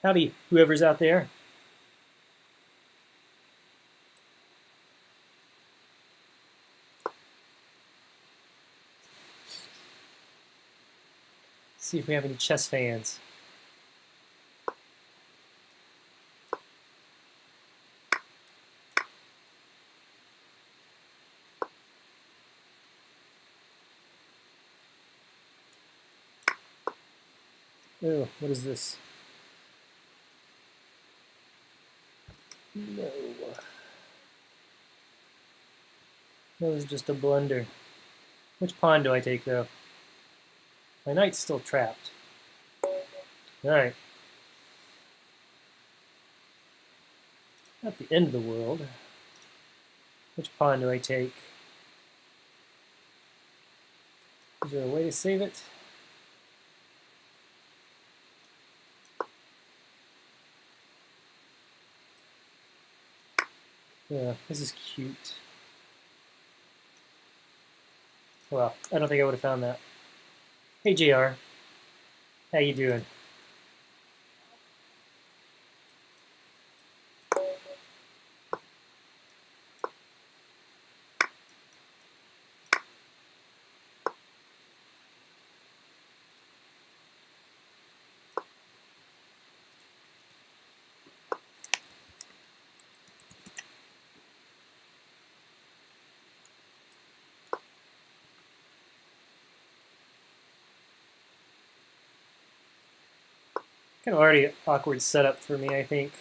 Howdy, whoever's out there. See if we have any chess fans. Oh, what is this? No. That was just a blunder. Which pawn do I take, though? My knight's still trapped. Alright. Not the end of the world. Which pawn do I take? Is there a way to save it? Yeah, this is cute. Well, I don't think I would have found that. Hey, JR. How you doing? Kind of already awkward setup for me, I think.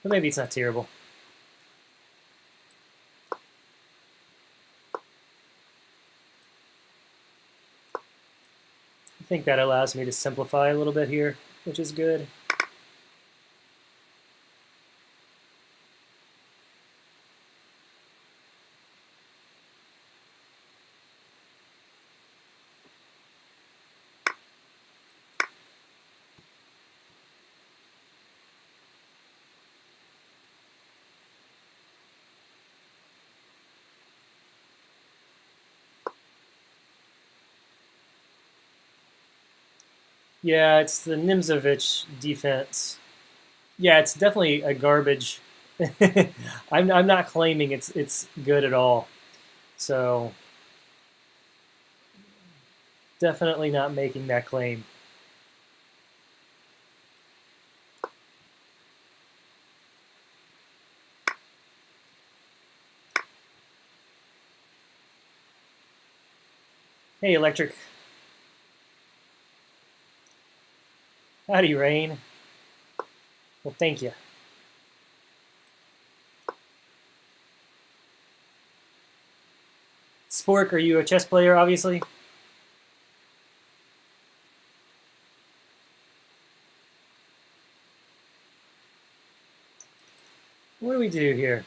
But maybe it's not terrible. I think that allows me to simplify a little bit here, which is good. Yeah, it's the Nimzovich defense. Yeah, it's definitely a garbage. I'm not claiming it's good at all. So definitely not making that claim. Hey, Electric. Howdy, Rain. Well, thank you. Spork, are you a chess player, obviously? What do we do here?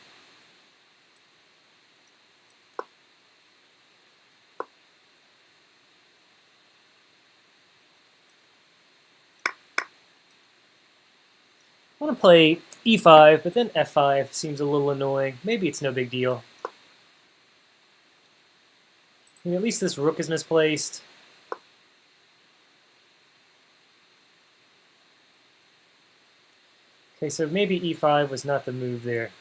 I want to play e5, but then f5 seems a little annoying. Maybe it's no big deal. I mean, at least this rook is misplaced. Okay, so maybe e5 was not the move there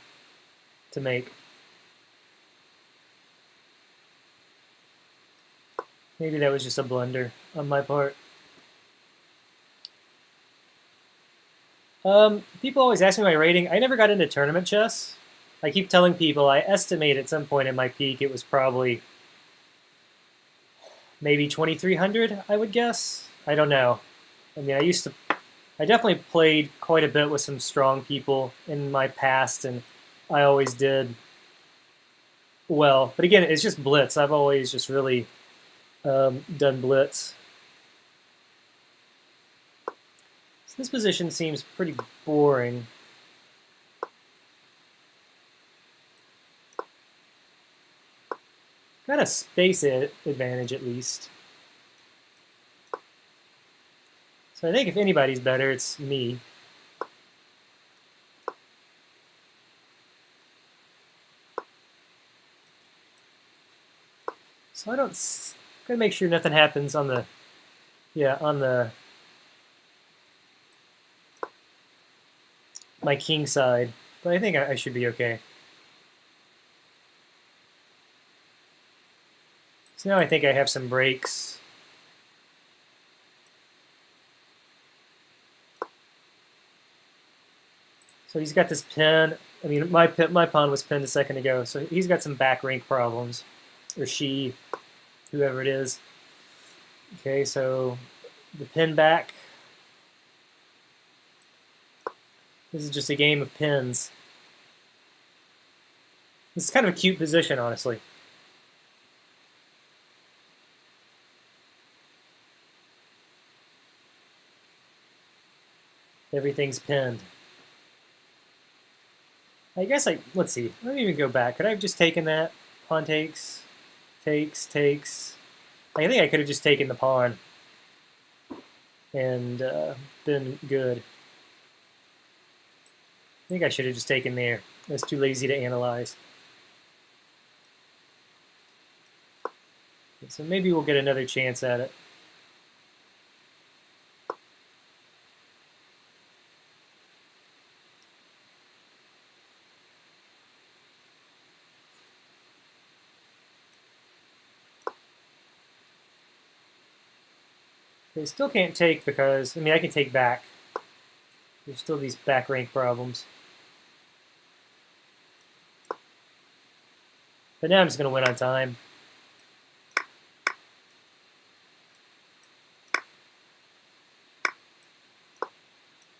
to make. Maybe that was just a blunder on my part. People always ask me my rating. I never got into tournament chess. I keep telling people I estimate at some point in my peak it was probably maybe 2,300, I would guess. I don't know. I mean, I definitely played quite a bit with some strong people in my past, and I always did well. But again, it's just Blitz. I've always just really done Blitz. So this position seems pretty boring. Got a space advantage at least. So I think if anybody's better, it's me. So I don't. Gotta make sure nothing happens on the. Yeah, on the. My king side, but I think I should be okay. So now I think I have some breaks. So he's got this pin. I mean, my pawn was pinned a second ago, so he's got some back rank problems, or she, whoever it is. Okay, so the pin back. This is just a game of pins. This is kind of a cute position, honestly. Everything's pinned. I guess let's see. Let me even go back. Could I have just taken that? Pawn takes, takes. I think I could have just taken the pawn and been good. I think I should have just taken there. I was too lazy to analyze. So maybe we'll get another chance at it. Okay, still can't take because, I mean, I can take back. There's still these back rank problems. But now I'm just going to win on time.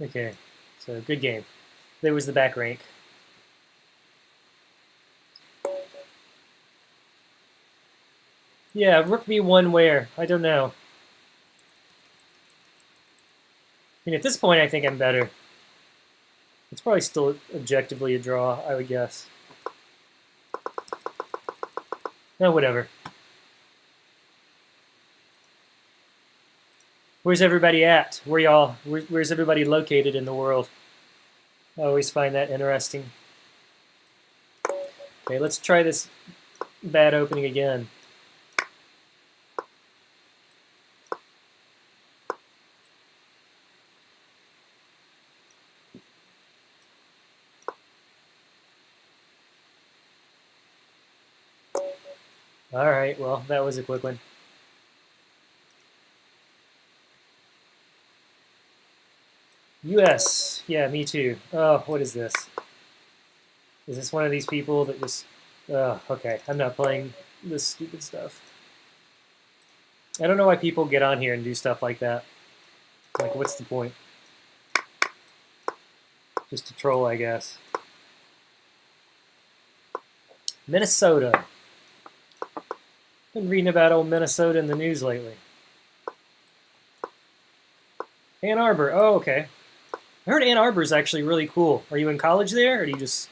Okay, so good game. There was the back rank. Yeah, rook b1 where? I don't know. I mean, at this point, I think I'm better. It's probably still objectively a draw, I would guess. No, whatever. Where's everybody at? Where's everybody located in the world? I always find that interesting. Okay, let's try this bad opening again. All right, well, that was a quick one. US, yeah, me too. Oh, what is this? Is this one of these people that just, oh, okay, I'm not playing this stupid stuff. I don't know why people get on here and do stuff like that. Like, what's the point? Just to troll, I guess. Minnesota. Been reading about old Minnesota in the news lately. Ann Arbor. Oh, okay. I heard Ann Arbor is actually really cool. Are you in college there, or do you just?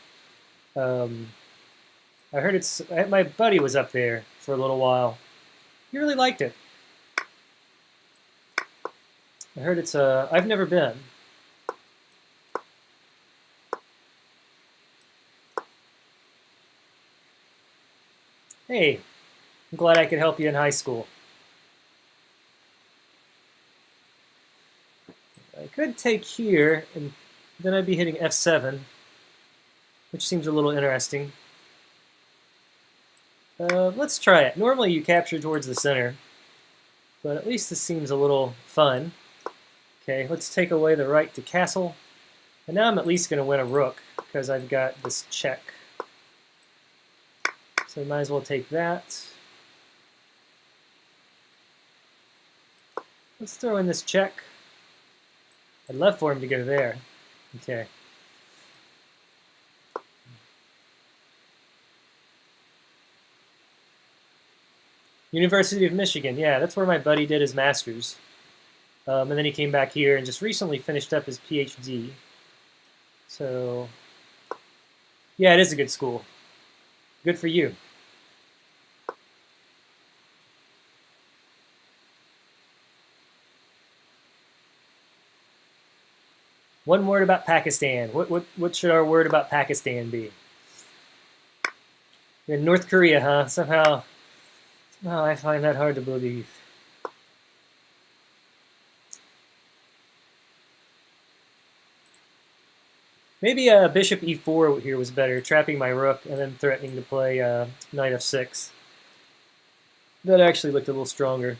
I heard it's. My buddy was up there for a little while. He really liked it. I heard it's. I've never been. Hey, I'm glad I could help you in high school. I could take here, and then I'd be hitting f7, which seems a little interesting. Let's try it. Normally you capture towards the center, but at least this seems a little fun. Okay, let's take away the right to castle. And now I'm at least going to win a rook, because I've got this check. So I might as well take that. Let's throw in this check. I'd love for him to go there. Okay. University of Michigan, yeah, that's where my buddy did his master's. And then he came back here and just recently finished up his PhD. So, yeah, it is a good school. Good for you. One word about Pakistan. What should our word about Pakistan be? In North Korea, huh? Somehow Oh, I find that hard to believe. Maybe bishop e4 here was better, trapping my rook and then threatening to play knight f6. That actually looked a little stronger.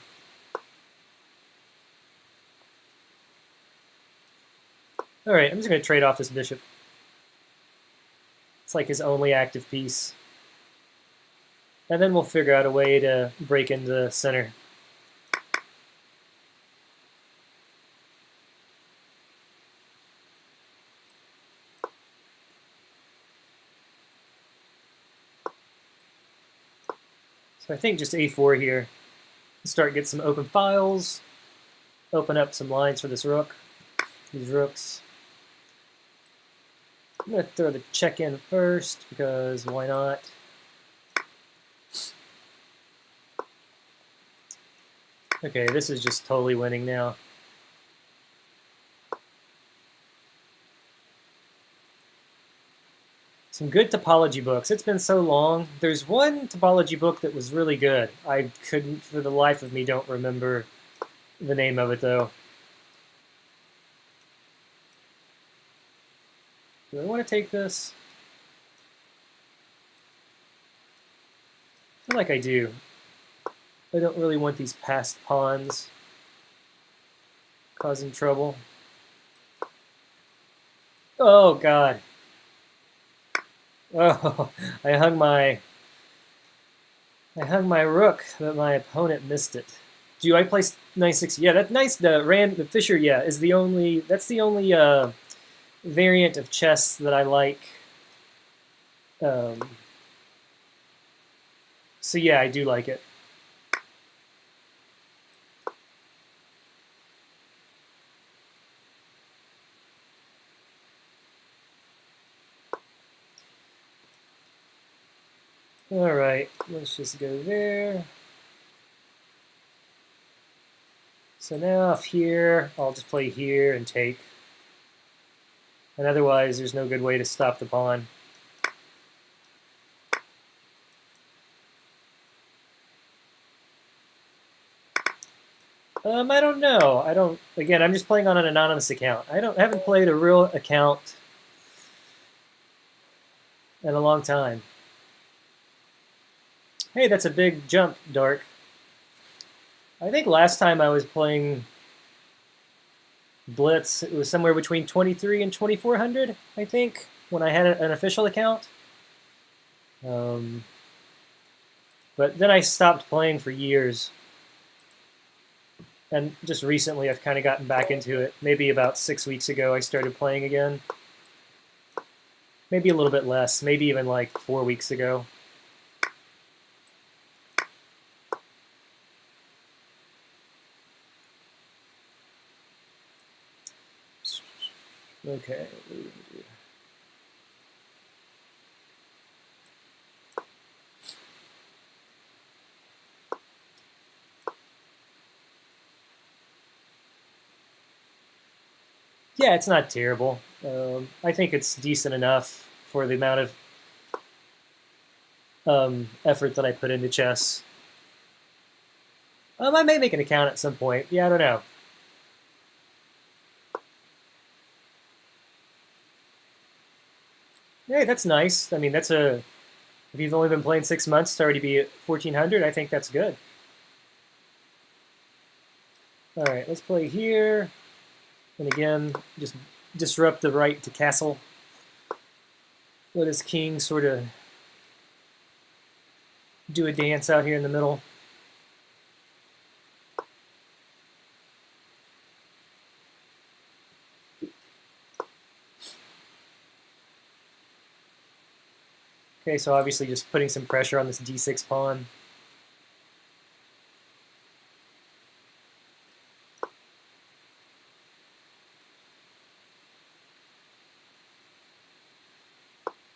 All right, I'm just going to trade off this bishop. It's like his only active piece. And then we'll figure out a way to break into the center. So I think just a4 here. Start get some open files. Open up some lines for this rook. These rooks. I'm going to throw the check in first because why not? Okay, this is just totally winning now. Some good topology books. It's been so long. There's one topology book that was really good. I couldn't, for the life of me, don't remember the name of it, though. Do I want to take this? I feel like I do. I don't really want these passed pawns causing trouble. Oh, God. Oh, I hung my rook, but my opponent missed it. Do I place knight 6? Yeah, that's nice. The Fisher, yeah, is the only. That's the only variant of chess that I like. So yeah, I do like it. All right, let's just go there. So now if here, I'll just play here and take. And otherwise, there's no good way to stop the pawn. I don't know. Again, I'm just playing on an anonymous account. I haven't played a real account in a long time. Hey, that's a big jump, Dark. I think last time I was playing Blitz, it was somewhere between 23 and 2400, I think, when I had an official account. But then I stopped playing for years. And just recently I've kind of gotten back into it. Maybe about 6 weeks ago I started playing again. Maybe a little bit less, maybe even like 4 weeks ago. Okay. Yeah, it's not terrible. I think it's decent enough for the amount of effort that I put into chess. I may make an account at some point. Yeah, I don't know. Hey, that's nice. I mean, if you've only been playing 6 months to already be at 1400, I think that's good. All right, let's play here. And again, just disrupt the right to castle. Let his king sort of do a dance out here in the middle. Okay, so obviously just putting some pressure on this d6 pawn.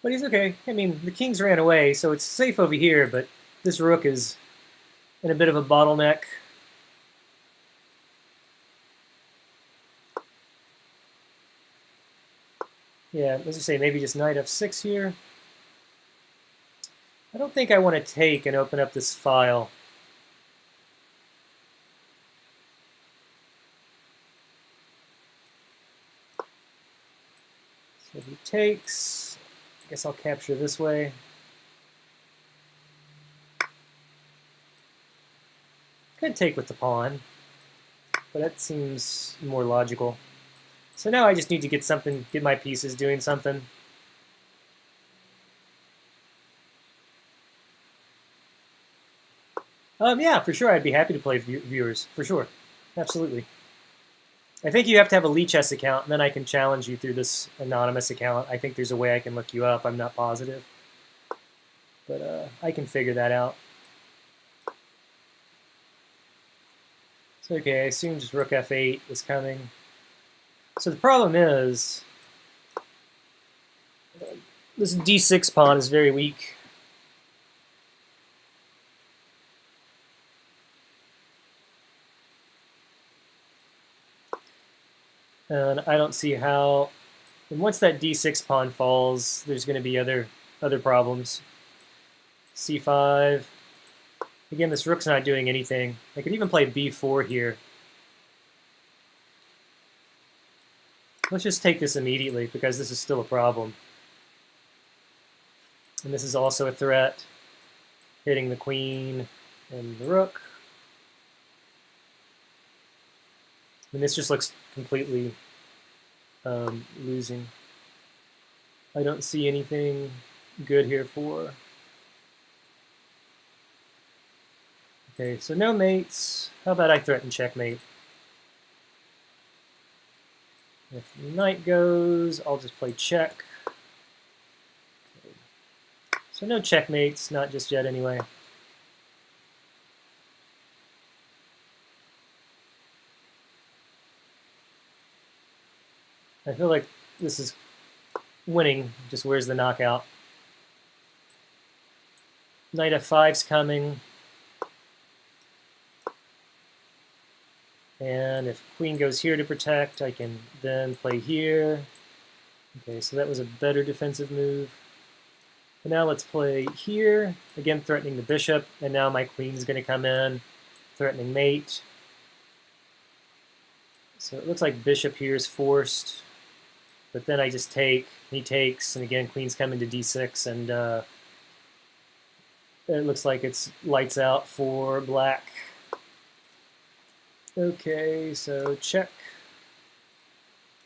But he's okay. I mean, the kings ran away, so it's safe over here, but this rook is in a bit of a bottleneck. Yeah, as I say, maybe just knight f6 here. I don't think I want to take and open up this file. takes. I guess I'll capture this way. Could take with the pawn, but that seems more logical. So now I just need to get my pieces doing something. Yeah, for sure. I'd be happy to play viewers, for sure. Absolutely. I think you have to have a Lichess account, and then I can challenge you through this anonymous account. I think there's a way I can look you up. I'm not positive. But I can figure that out. So, okay, I assume just rook f8 is coming. So the problem is, this d6 pawn is very weak. And I don't see how. And once that d6 pawn falls, there's going to be other problems. c5. Again, this rook's not doing anything. I could even play b4 here. Let's just take this immediately because this is still a problem. And this is also a threat, hitting the queen and the rook. And this just looks completely losing. I don't see anything good here for. Okay, so no mates. How about I threaten checkmate? If knight goes, I'll just play check. Okay. So no checkmates, not just yet anyway. I feel like this is winning, just where's the knockout? Knight f5's coming. And if queen goes here to protect, I can then play here. Okay, so that was a better defensive move. And now let's play here, again threatening the bishop, and now my queen's going to come in, threatening mate. So it looks like bishop here is forced, but then I just take, he takes, and again queen's coming to d6, and it looks like it's lights out for black. Okay, so check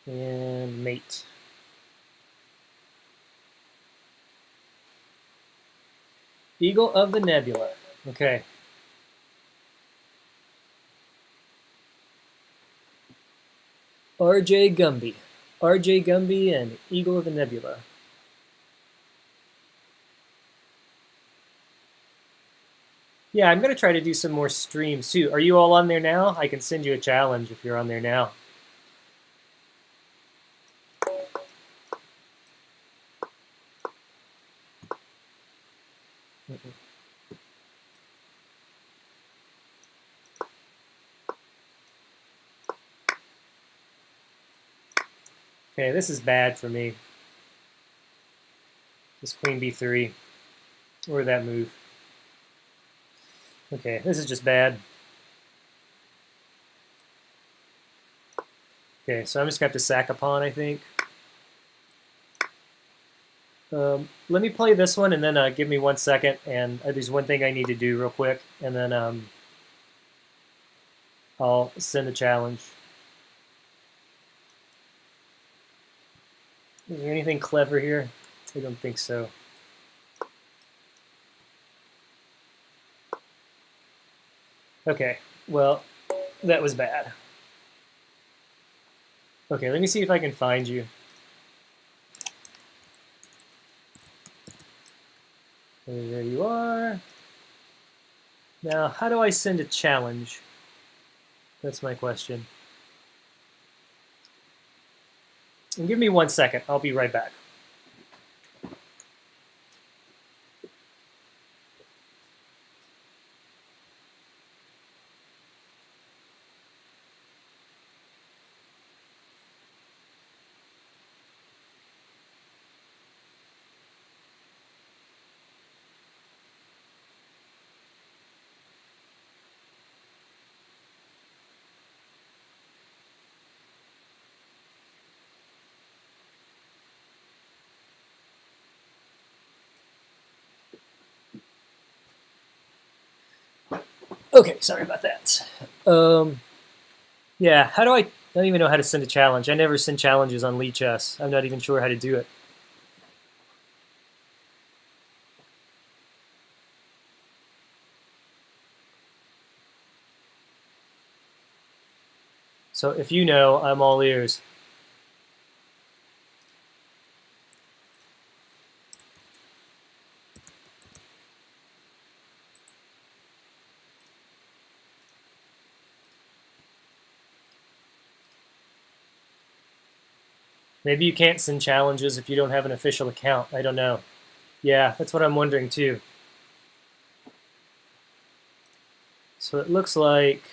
and mate. Eagle of the Nebula. Okay. R.J. Gumby. R.J. Gumby and Eagle of the Nebula. Yeah, I'm going to try to do some more streams too. Are you all on there now? I can send you a challenge if you're on there now. Okay, this is bad for me. This queen b3, or that move. Okay, this is just bad. Okay, so I'm just going to have to sack a pawn, I think. Let me play this one, and then give me 1 second, and there's one thing I need to do real quick, and then I'll send a challenge. Is there anything clever here? I don't think so. Okay, well, that was bad. Okay, let me see if I can find you. There you are. Now, how do I send a challenge? That's my question. And give me 1 second. I'll be right back. Okay, sorry about that. Yeah, how do I don't even know how to send a challenge. I never send challenges on Lee Chess. I'm not even sure how to do it. So if you know, I'm all ears. Maybe you can't send challenges if you don't have an official account. I don't know. Yeah, that's what I'm wondering too. So it looks like,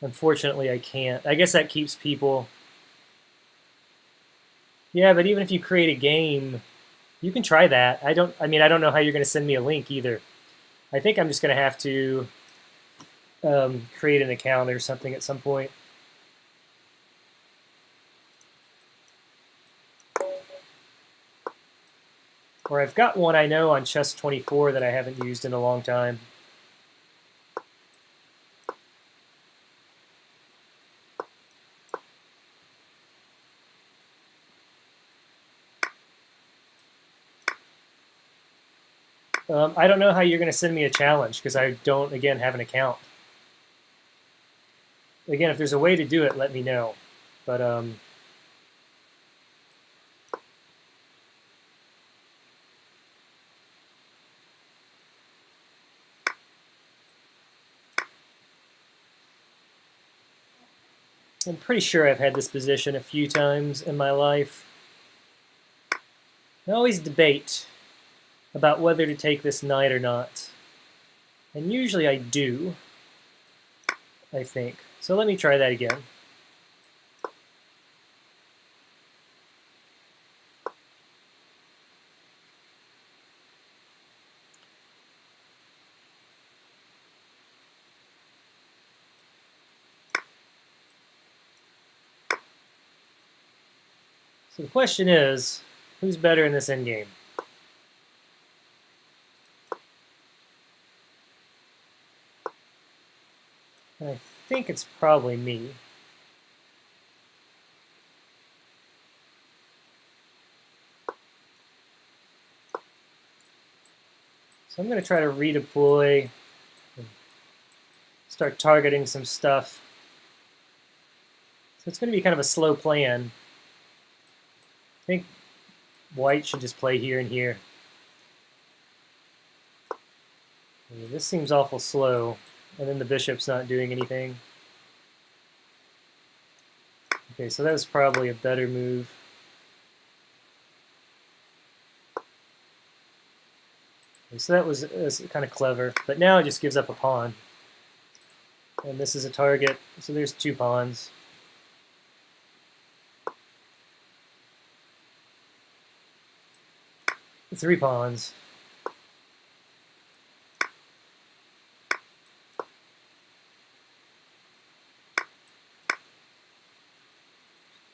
unfortunately, I can't. I guess that keeps people. Yeah, but even if you create a game, you can try that. I mean, I don't know how you're going to send me a link either. I think I'm just going to have to create an account or something at some point. Or I've got one I know on Chess24 that I haven't used in a long time. I don't know how you're going to send me a challenge because I don't, again, have an account. Again, if there's a way to do it, let me know. But I'm pretty sure I've had this position a few times in my life. I always debate about whether to take this knight or not. And usually I do, I think. So let me try that again. So the question is, who's better in this endgame? And I think it's probably me. So I'm going to try to redeploy and start targeting some stuff. So it's going to be kind of a slow plan. I think white should just play here and here. This seems awful slow, and then the bishop's not doing anything. Okay, so that was probably a better move. Okay, so that was kind of clever, but now it just gives up a pawn. And this is a target, so there's 2 pawns. Three pawns.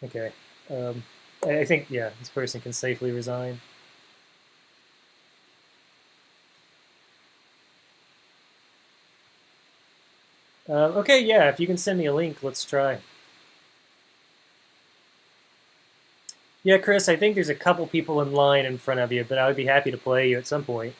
Okay. I think, yeah, this person can safely resign. Okay, yeah, if you can send me a link, let's try. Yeah, Chris, I think there's a couple people in line in front of you, but I would be happy to play you at some point.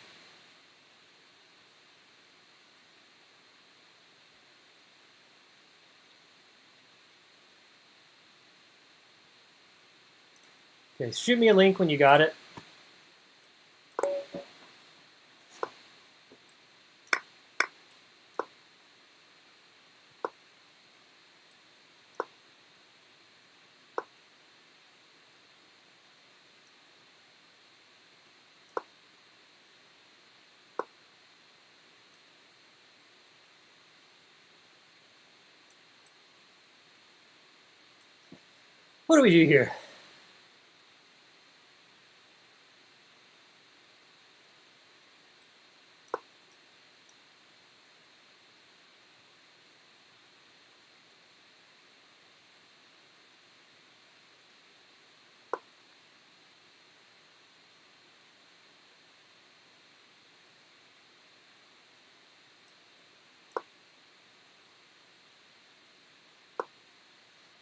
Okay, shoot me a link when you got it. What do we do here?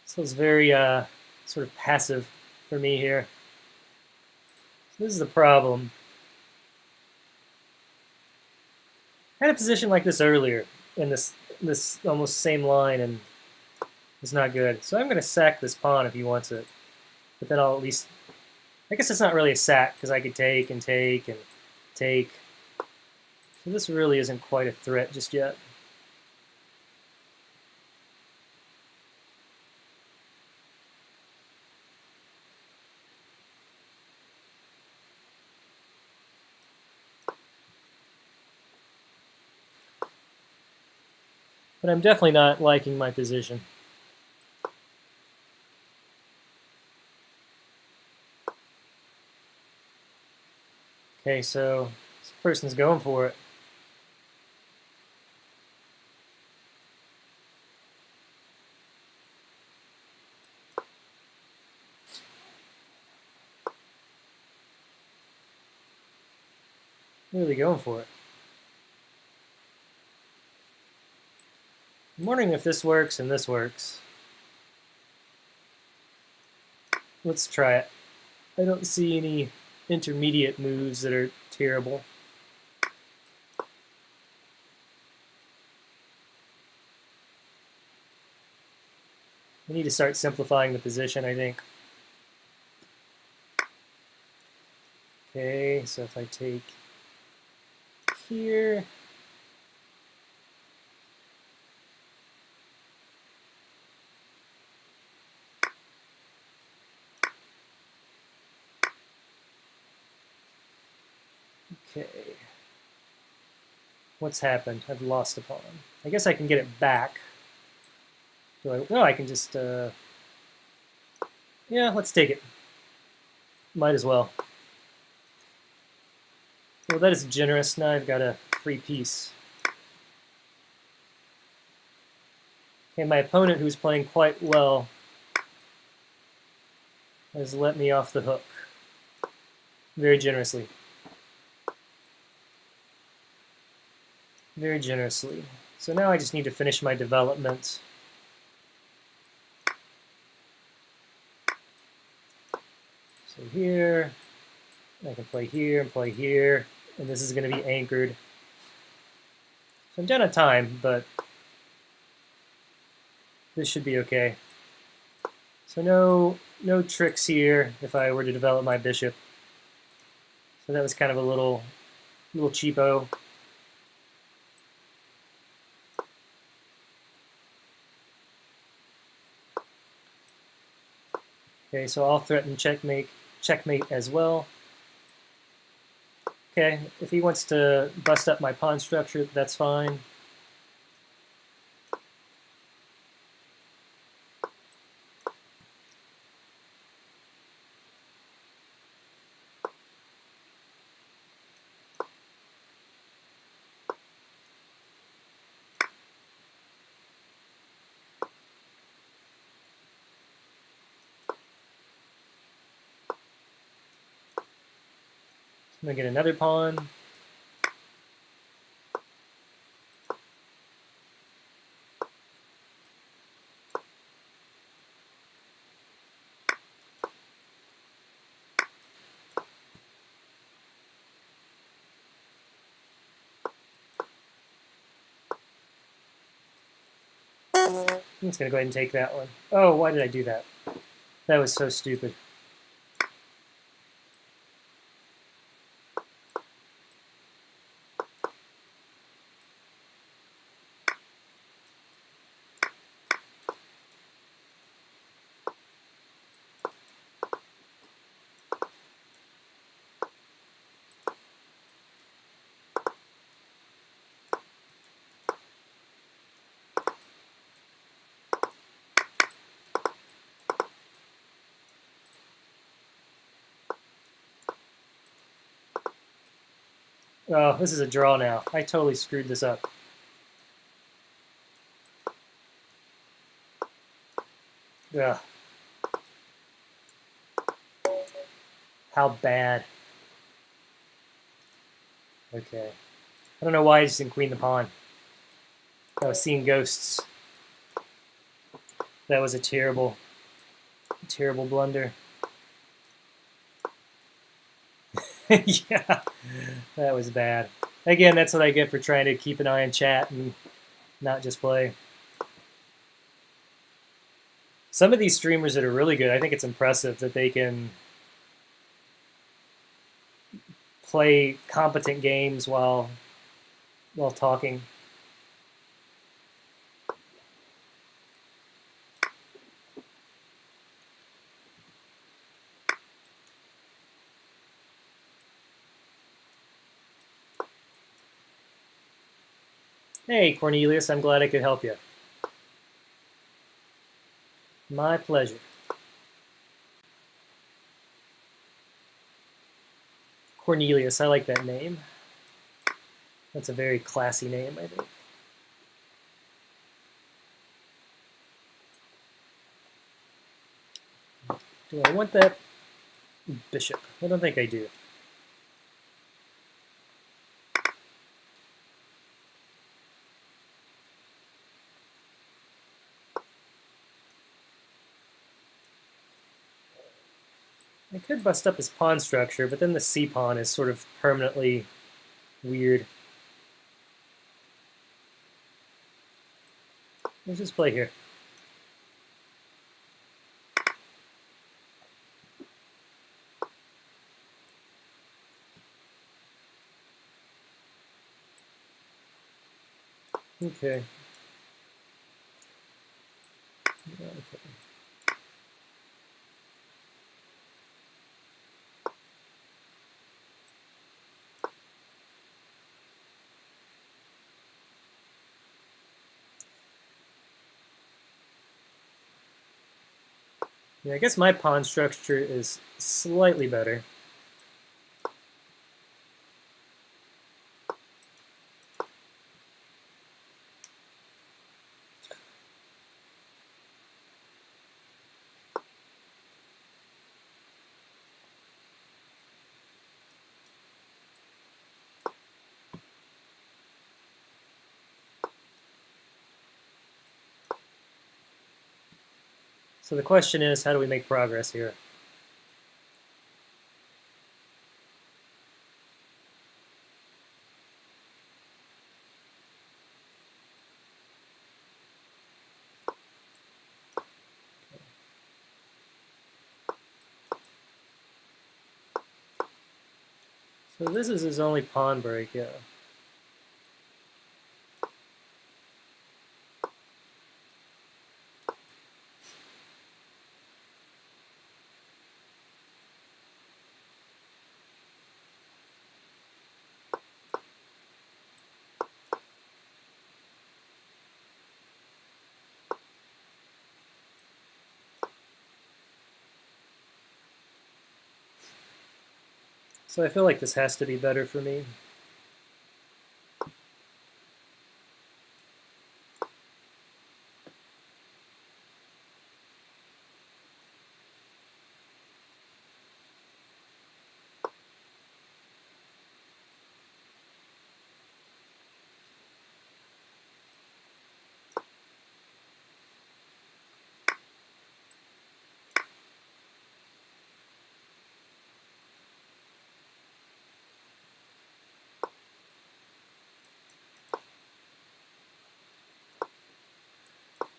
So it's very sort of passive for me here. So this is the problem. I had a position like this earlier in this almost same line, and it's not good. So I'm going to sack this pawn if he wants it. But then I'll at least... I guess it's not really a sack, because I could take and take and take. So this really isn't quite a threat just yet. But I'm definitely not liking my position. Okay, so this person's going for it. Really going for it. I'm wondering if this works and this works. Let's try it. I don't see any intermediate moves that are terrible. We need to start simplifying the position, I think. Okay, so if I take here, okay. What's happened? I've lost a pawn. I guess I can get it back. Do I? No, I can just, yeah, let's take it. Might as well. Well, that is generous. Now I've got a free piece. Okay, my opponent, who's playing quite well, has let me off the hook very generously. Very generously. So now I just need to finish my development. So here, I can play here and play here, and this is going to be anchored. So I'm down on time, but this should be okay. So no tricks here if I were to develop my bishop. So that was kind of a little cheapo. Okay, so I'll threaten checkmate as well. Okay, if he wants to bust up my pawn structure, that's fine. I'm going to get another pawn. I'm just going to go ahead and take that one. Oh, why did I do that? That was so stupid. Oh, this is a draw now. I totally screwed this up. Ugh. How bad. Okay. I don't know why I just didn't queen the pawn. I was seeing ghosts. That was a terrible, terrible blunder. Yeah, that was bad. Again, that's what I get for trying to keep an eye on chat and not just play. Some of these streamers that are really good, I think it's impressive that they can play competent games while talking. Hey, Cornelius, I'm glad I could help you. My pleasure. Cornelius, I like that name. That's a very classy name, I think. Do I want that bishop? I don't think I do. I could bust up his pawn structure, but then the c-pawn is sort of permanently weird. Let's just play here. Okay. Okay. Yeah, I guess my pawn structure is slightly better. So the question is, how do we make progress here? So this is his only pawn break, yeah. So I feel like this has to be better for me.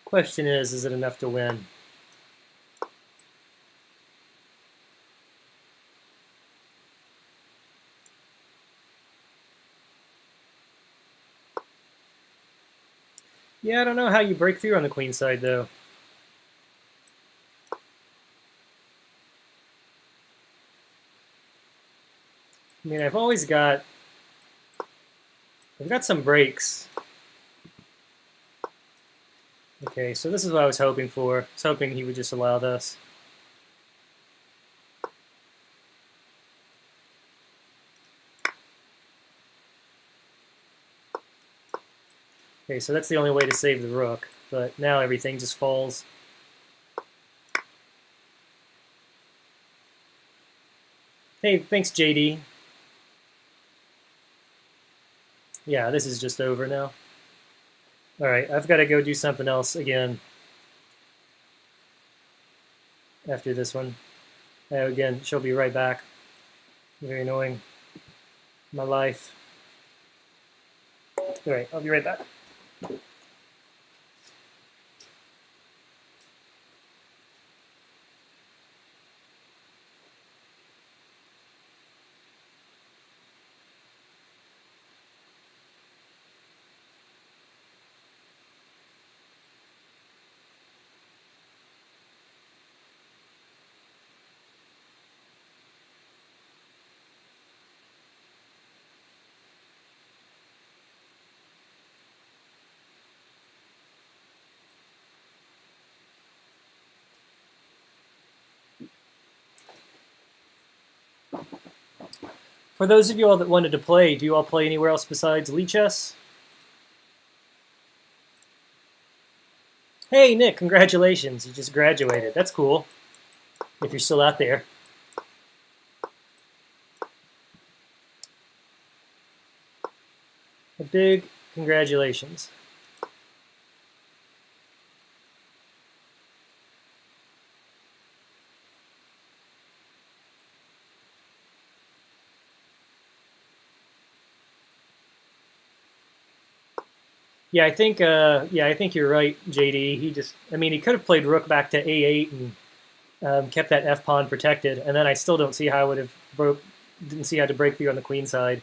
Question is it enough to win? Yeah, I don't know how you break through on the queen side, though. I mean, I've got some breaks. Okay, so this is what I was hoping for. I was hoping he would just allow this. Okay, so that's the only way to save the rook, but now everything just falls. Hey, thanks, JD. Yeah, this is just over now. All right, I've got to go do something else again. after this one. Again, she'll be right back. Very annoying. My life. All right, I'll be right back. For those of you all that wanted to play, do you all play anywhere else besides Lichess? Hey, Nick, congratulations. You just graduated. That's cool, if you're still out there. A big congratulations. Yeah, I think you're right, JD. He could have played rook back to a8 and kept that f pawn protected, and then I still don't see how I would have didn't see how to break through on the queen side.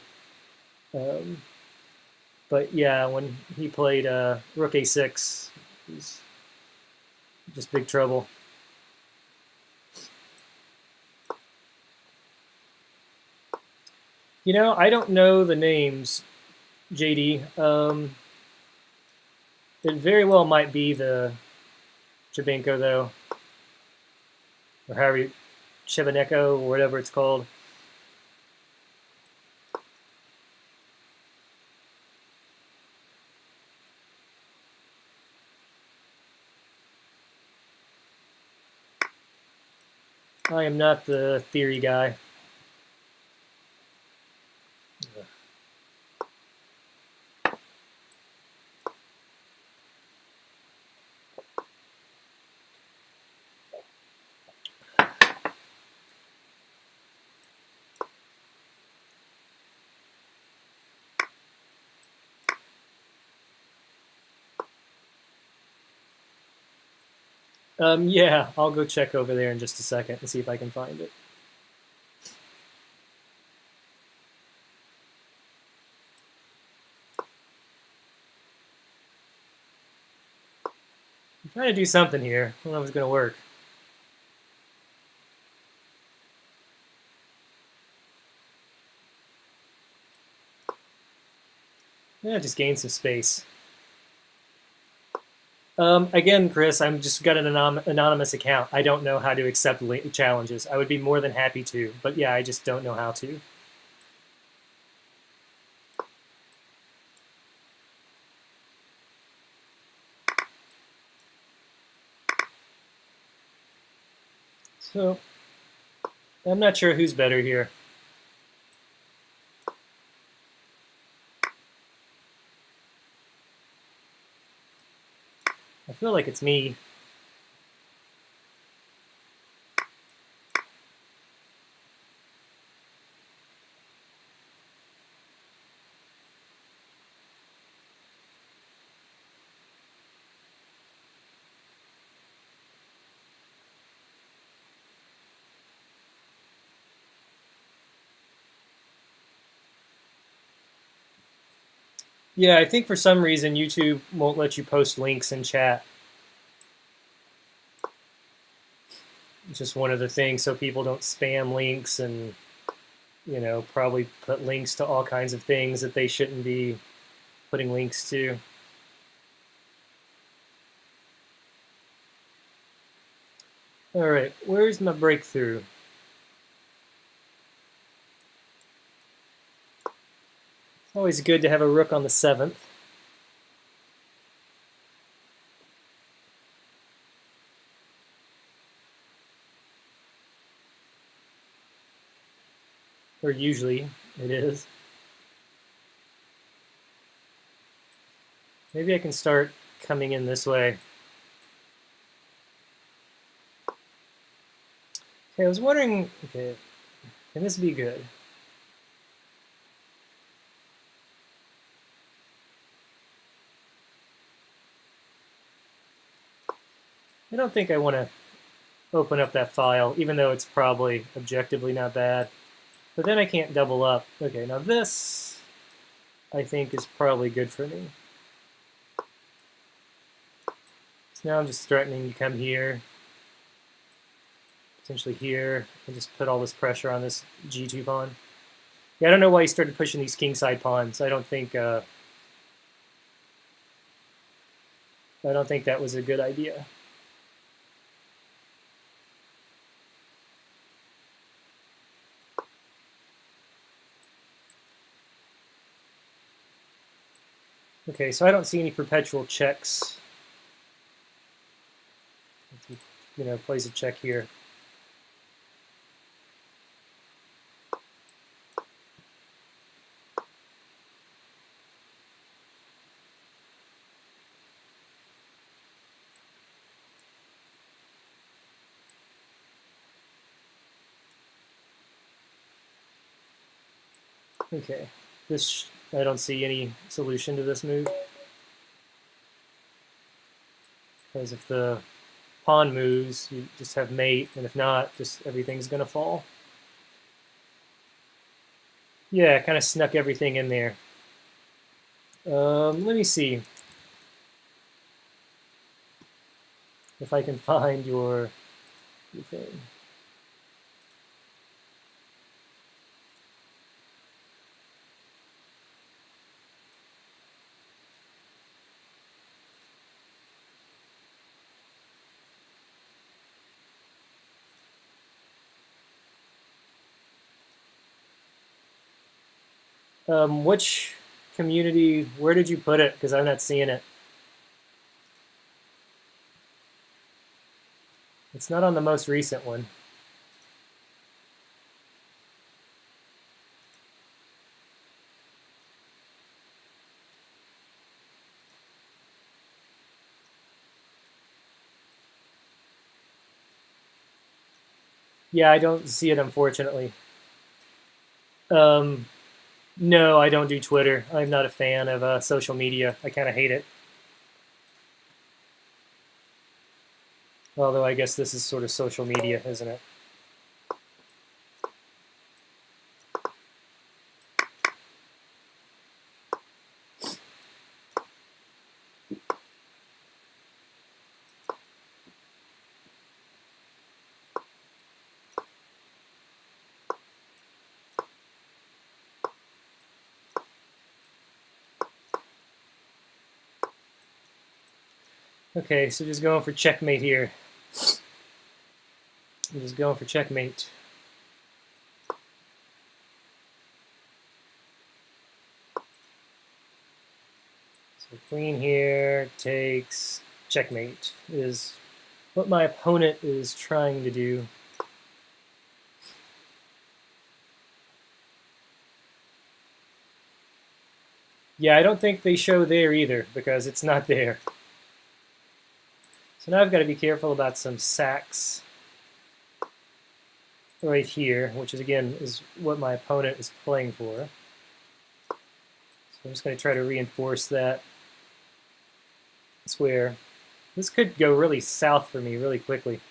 But yeah, when he played rook a6, it was just big trouble. You know, I don't know the names, JD. It very well might be the Chabenko, though, or however you, Chebaneko, or whatever it's called. I am not the theory guy. Yeah, I'll go check over there in just a second and see if I can find it. I'm trying to do something here. I don't know if it's going to work. Yeah, just gain some space. Again, Chris, I'm just got an anonymous account. I don't know how to accept challenges. I would be more than happy to, but yeah, I just don't know how to. So, I'm not sure who's better here. I feel like it's me. Yeah, I think for some reason YouTube won't let you post links in chat. It's just one of the things so people don't spam links and, you know, probably put links to all kinds of things that they shouldn't be putting links to. All right, where's my breakthrough? It's always good to have a rook on the 7th. Or usually it is. Maybe I can start coming in this way. Okay, I was wondering, okay, can this be good? I don't think I want to open up that file, even though it's probably objectively not bad. But then I can't double up. Okay, now this, I think, is probably good for me. So now I'm just threatening to come here, potentially here, and just put all this pressure on this G2 pawn. Yeah, I don't know why he started pushing these kingside pawns. I don't think that was a good idea. Okay, so I don't see any perpetual checks. You know, plays a check here. Okay, this I don't see any solution to this move. Because if the pawn moves, you just have mate, and if not, just everything's gonna fall. Yeah, kind of snuck everything in there. Let me see if I can find your thing. Which community, where did you put it? Because I'm not seeing it. It's not on the most recent one. Yeah, I don't see it, unfortunately. No, I don't do Twitter. I'm not a fan of social media. I kind of hate it. Although I guess this is sort of social media, isn't it? Okay, so just going for checkmate here. I'm just going for checkmate. So queen here takes checkmate is what my opponent is trying to do. Yeah, I don't think they show there either because it's not there. So now I've got to be careful about some sacks right here, which is again is what my opponent is playing for. So I'm just going to try to reinforce that square. This could go really south for me really quickly.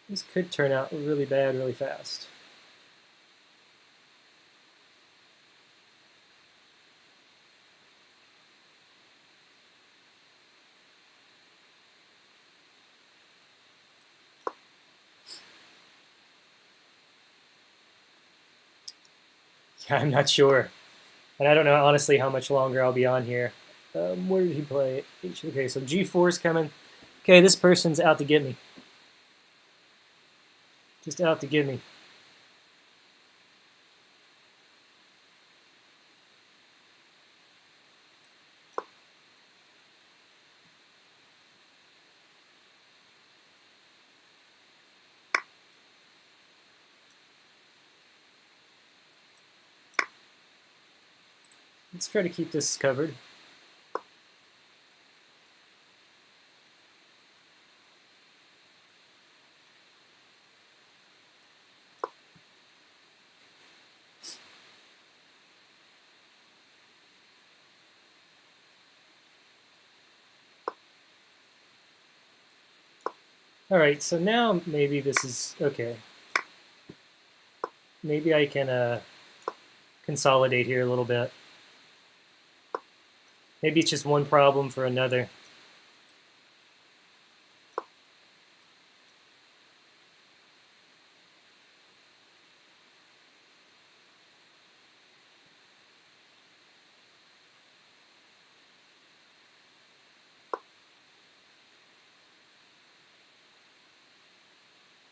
This could turn out really bad really fast. Yeah, I'm not sure. And I don't know, honestly, how much longer I'll be on here. Where did he play? Okay, so G4 is coming. Okay, this person's out to get me. Just out to get me. Let's try to keep this covered. All right, so now maybe this is okay. Maybe I can consolidate here a little bit. Maybe it's just one problem for another.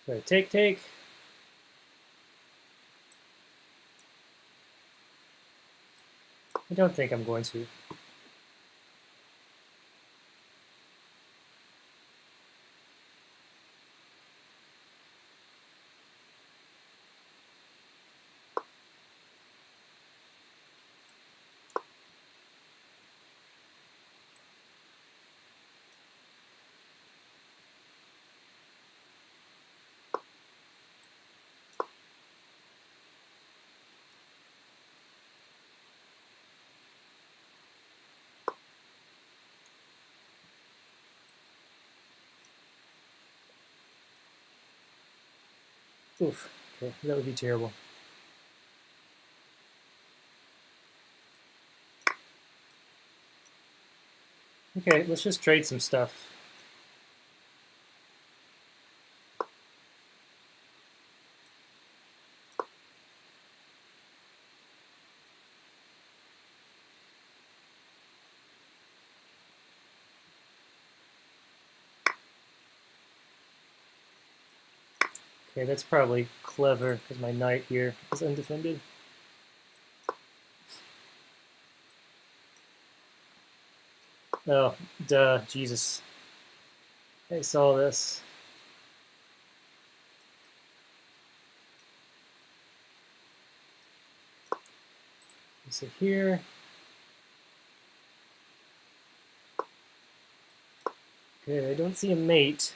So take. I don't think I'm going to. Oof, okay, that would be terrible. Okay, let's just trade some stuff. Okay, that's probably clever because my knight here is undefended. Oh, duh, Jesus. I saw this. So here. Okay, I don't see a mate,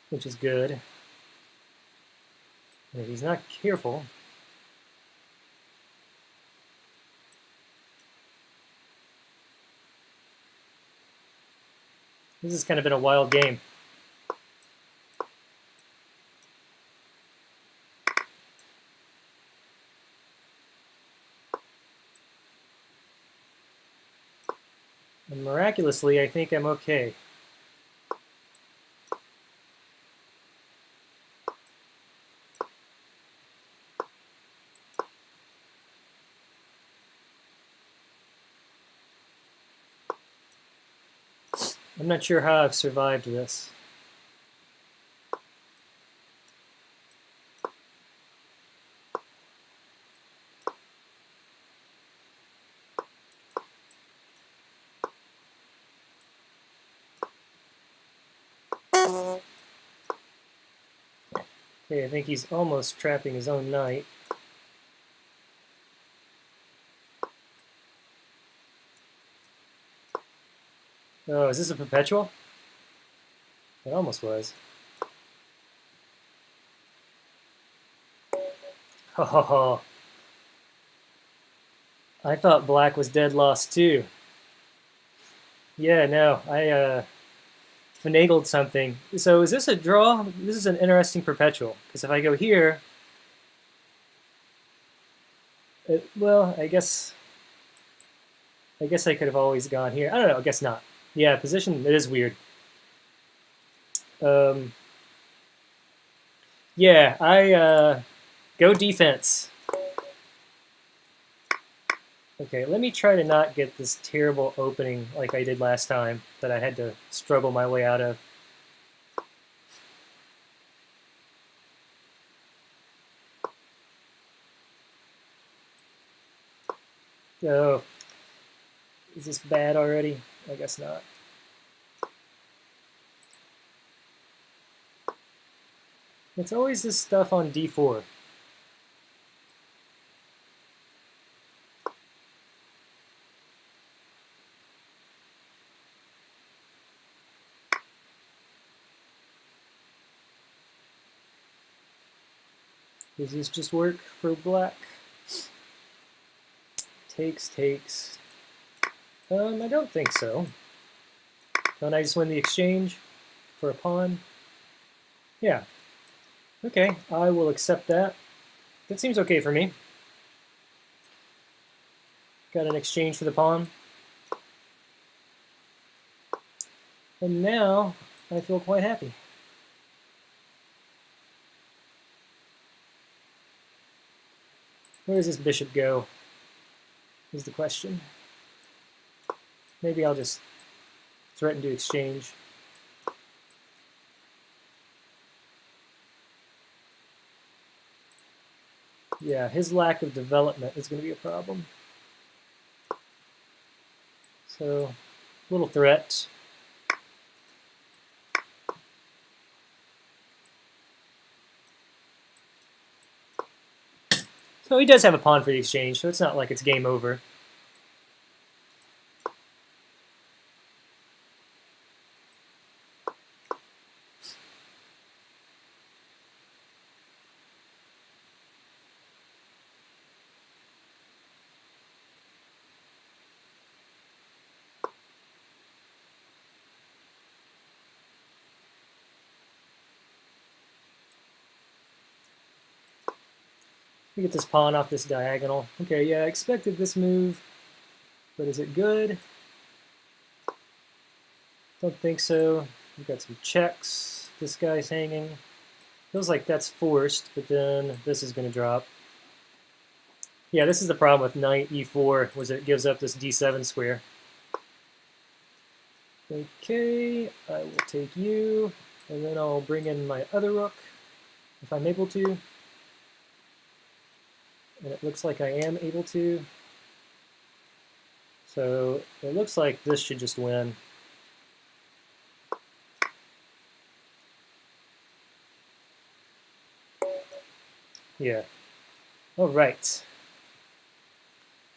which is good. And if he's not careful. This has kind of been a wild game. And miraculously, I think I'm okay. I'm not sure how I've survived this. Okay, I think he's almost trapping his own knight. Oh, is this a perpetual? It almost was. Oh, I thought black was dead lost too. Yeah, no, I finagled something. So is this a draw? This is an interesting perpetual. Because if I go here, well, I guess I could have always gone here. I don't know. I guess not. Yeah, position. It is weird. Yeah, I go defense. Okay, let me try to not get this terrible opening like I did last time that I had to struggle my way out of. Oh, is this bad already? I guess not. It's always this stuff on d4. Does this just work for black? Takes. I don't think so. Don't I just win the exchange? for a pawn. Yeah. Okay, I will accept that. That seems okay for me. Got an exchange for the pawn. And now I feel quite happy. Where does this bishop go, is the question. Maybe I'll just threaten to exchange. Yeah, his lack of development is going to be a problem. So, little threat. So he does have a pawn for the exchange, so it's not like it's game over. We get this pawn off this diagonal. Okay, yeah, I expected this move, but is it good? Don't think so. We've got some checks. This guy's hanging. Feels like that's forced, but then this is going to drop. Yeah, this is the problem with knight e4, was it gives up this d7 square. Okay, I will take you, and then I'll bring in my other rook, if I'm able to. And it looks like I am able to. So it looks like this should just win. Yeah. All right.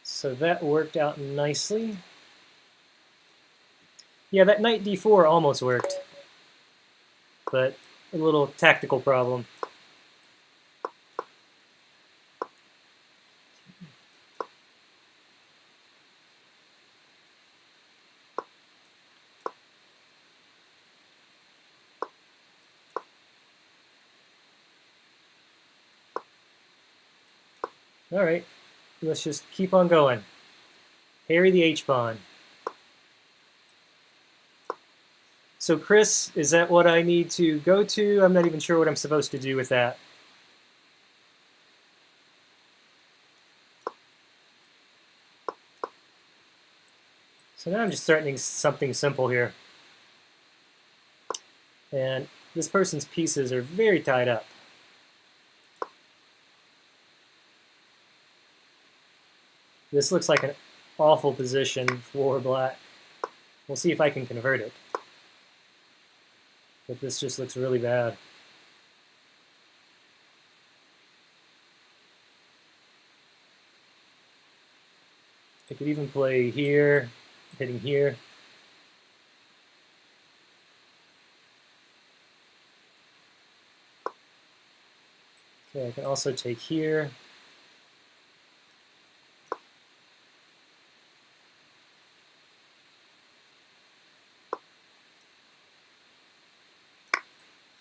So that worked out nicely. Yeah, that knight d4 almost worked, but a little tactical problem. All right, let's just keep on going. Harry the H-pawn. So Chris, is that what I need to go to? I'm not even sure what I'm supposed to do with that. So now I'm just threatening something simple here. And this person's pieces are very tied up. This looks like an awful position for black. We'll see if I can convert it. But this just looks really bad. I could even play here, hitting here. Okay, I can also take here.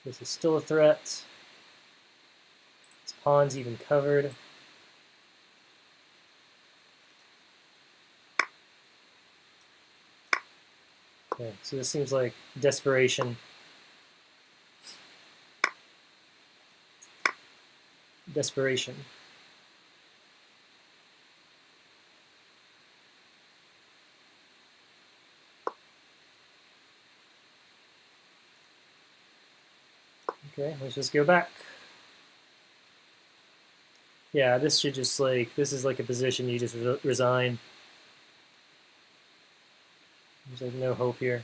This is still a threat. This pawn's even covered. Okay, so this seems like desperation. Desperation. Okay, let's just go back. Yeah, this should just like, this is like a position you just resign. There's like no hope here.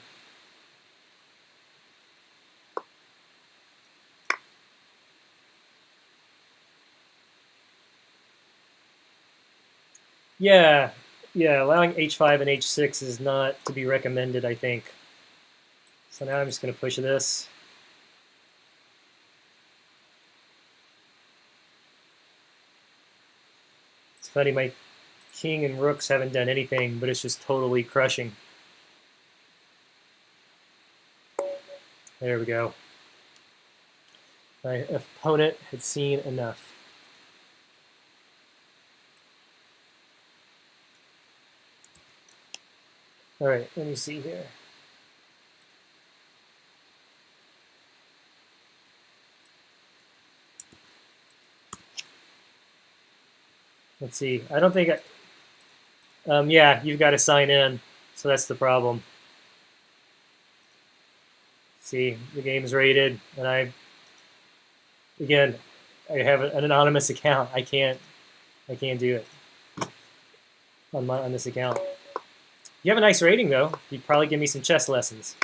Yeah, allowing h5 and h6 is not to be recommended, I think. So now I'm just going to push this. It's funny, my king and rooks haven't done anything, but it's just totally crushing. There we go. My opponent had seen enough. All right, let me see here. Let's see. I don't think yeah, you've got to sign in, so that's the problem. See, the game's rated, and again, I have an anonymous account. I can't do it on this account. You have a nice rating though. You'd probably give me some chess lessons.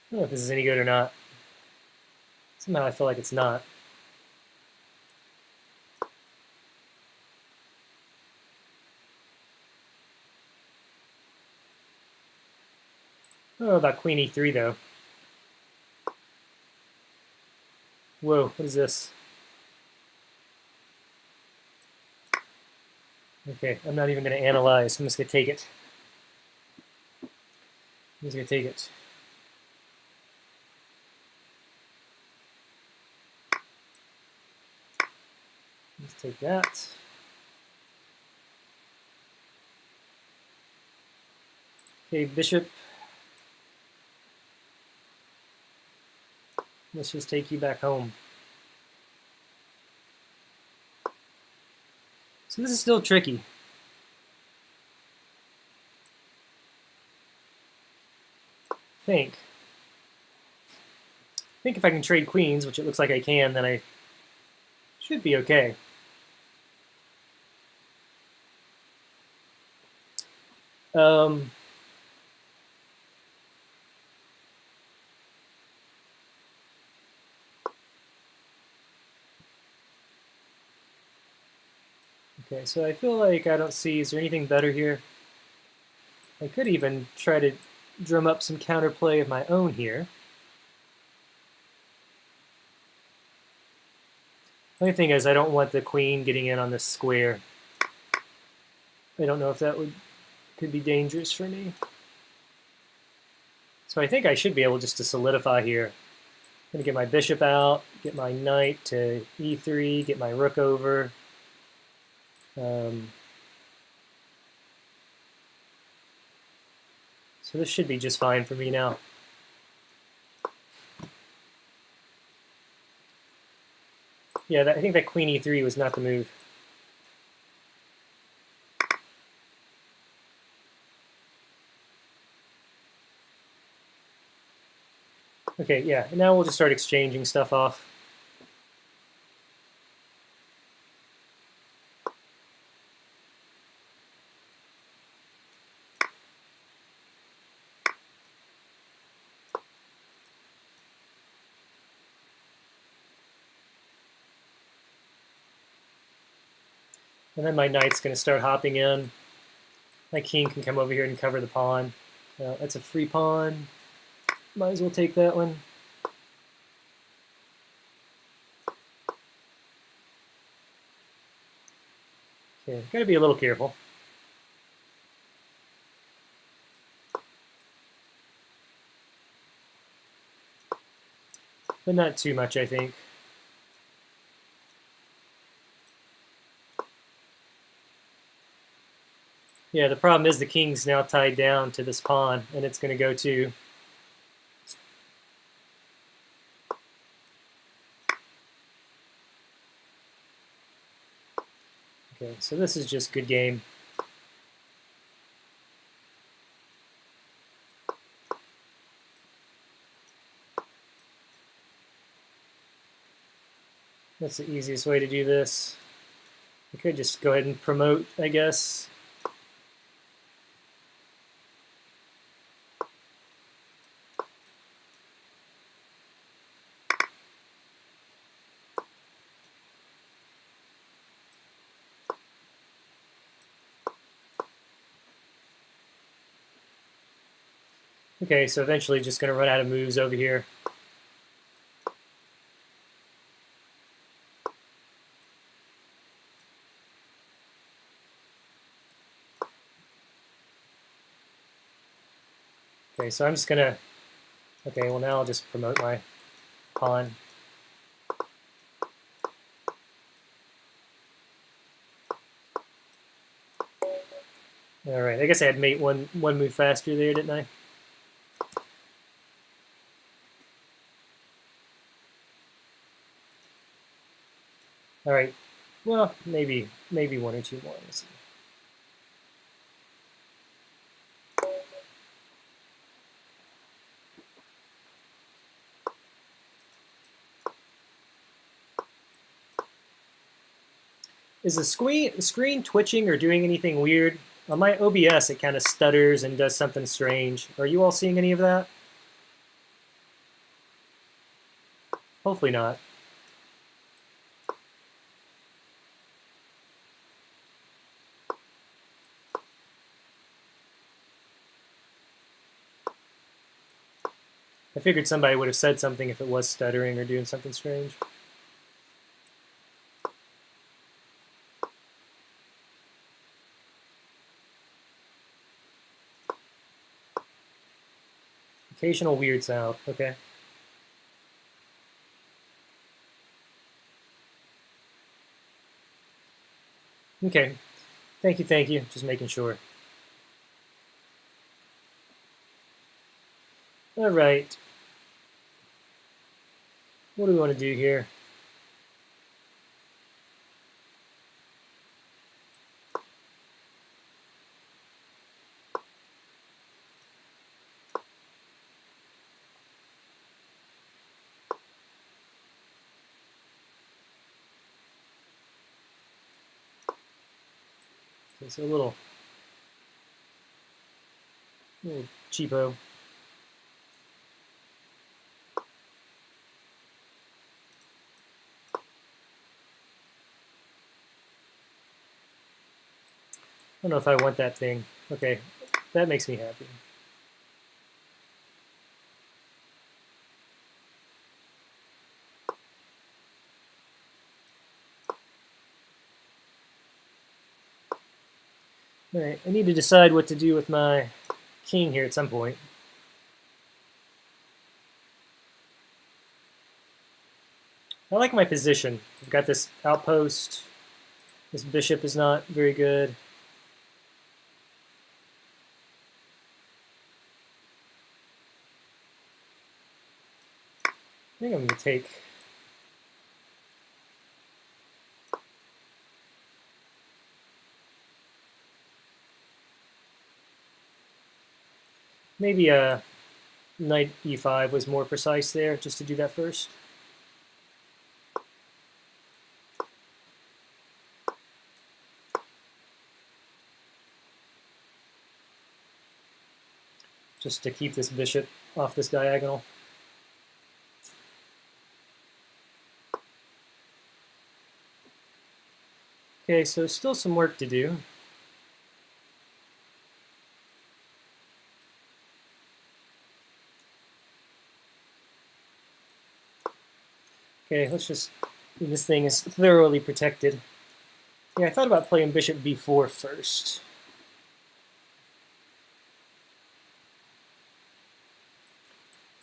I don't know if this is any good or not. Somehow I feel like it's not. I don't know about queen e3 though. Whoa, what is this? Okay, I'm not even going to analyze. I'm just going to take it. I'm just going to take it. Let's take that. Okay, bishop. Let's just take you back home. So this is still tricky. I think if I can trade queens, which it looks like I can, then I should be okay. Okay, so I feel like I don't see, is there anything better here? I could even try to drum up some counterplay of my own here. The only thing is I don't want the queen getting in on this square. I don't know if that could be dangerous for me. So I think I should be able just to solidify here. I'm going to get my bishop out, get my knight to e3, get my rook over. So this should be just fine for me now. Yeah, I think that queen e3 was not the move. Okay, yeah, and now we'll just start exchanging stuff off. And then my knight's going to start hopping in. My king can come over here and cover the pawn. That's a free pawn. Might as well take that one. Okay, got to be a little careful. But not too much, I think. Yeah, the problem is the king's now tied down to this pawn, and it's going to go too. Okay, so this is just good game. That's the easiest way to do this. I could just go ahead and promote, I guess. Okay, so eventually just going to run out of moves over here. Okay, so I'm just going to... Okay, well now I'll just promote my pawn. All right, I guess I had mate one move faster there, didn't I? All right, well, maybe one or two more. Let's see. Is the screen twitching or doing anything weird? On my OBS, it kind of stutters and does something strange. Are you all seeing any of that? Hopefully not. I figured somebody would have said something if it was stuttering or doing something strange. Occasional weird sound, okay. Okay, thank you, just making sure. All right. What do we want to do here? It's a little cheapo. I don't know if I want that thing. Okay, that makes me happy. All right, I need to decide what to do with my king here at some point. I like my position. I've got this outpost. This bishop is not very good. I think I'm going to take... Maybe knight e5 was more precise there, just to do that first. Just to keep this bishop off this diagonal. Okay, so still some work to do. Okay, let's just... This thing is thoroughly protected. Yeah, I thought about playing bishop b4 first.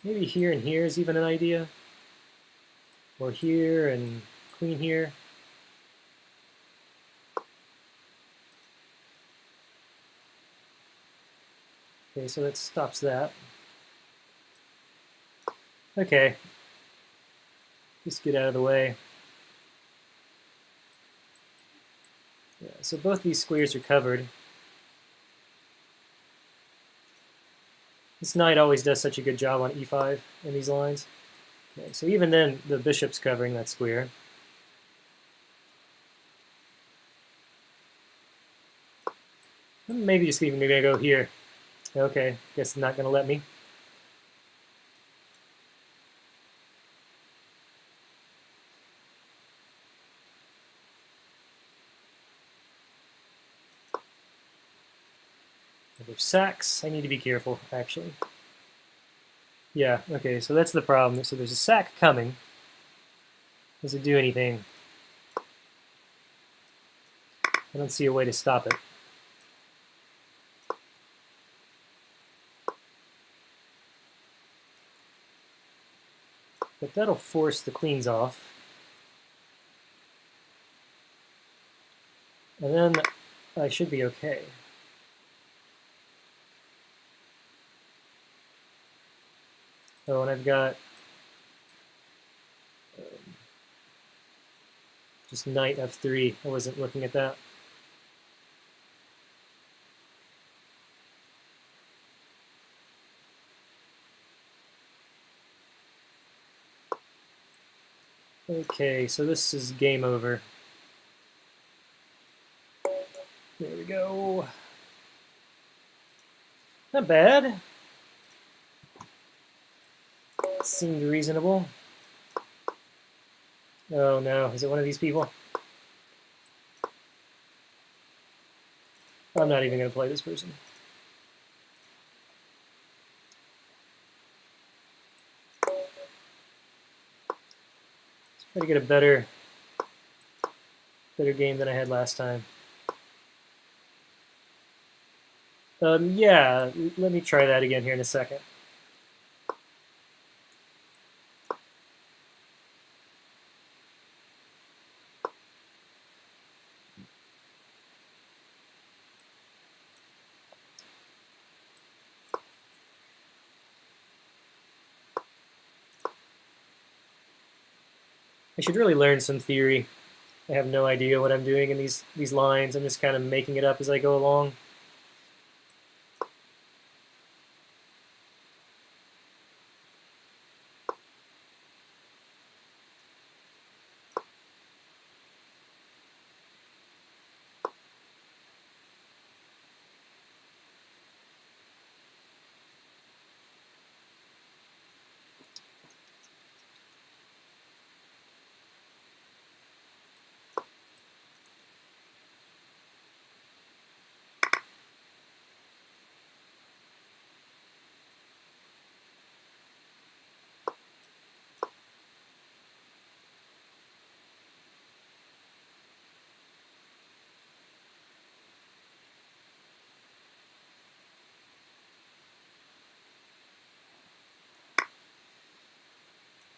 Maybe here and here is even an idea. Or here and queen here. Okay, so that stops that. Okay. Just get out of the way. Yeah, so both these squares are covered. This knight always does such a good job on e5 in these lines. Okay, so even then, the bishop's covering that square. Maybe just even maybe I go here. Okay, guess not going to let me. There's sacks. I need to be careful, actually. Yeah, okay, so that's the problem. So there's a sack coming. Does it do anything? I don't see a way to stop it. But that'll force the queens off. And then I should be okay. Oh, and I've got just knight f3. I wasn't looking at that. Okay, so this is game over. There we go. Not bad. Seemed reasonable. Oh no, is it one of these people? I'm not even going to play this person. Let's try to get a better game than I had last time. Yeah, let me try that again here in a second. I should really learn some theory. I have no idea what I'm doing in these lines. I'm just kind of making it up as I go along.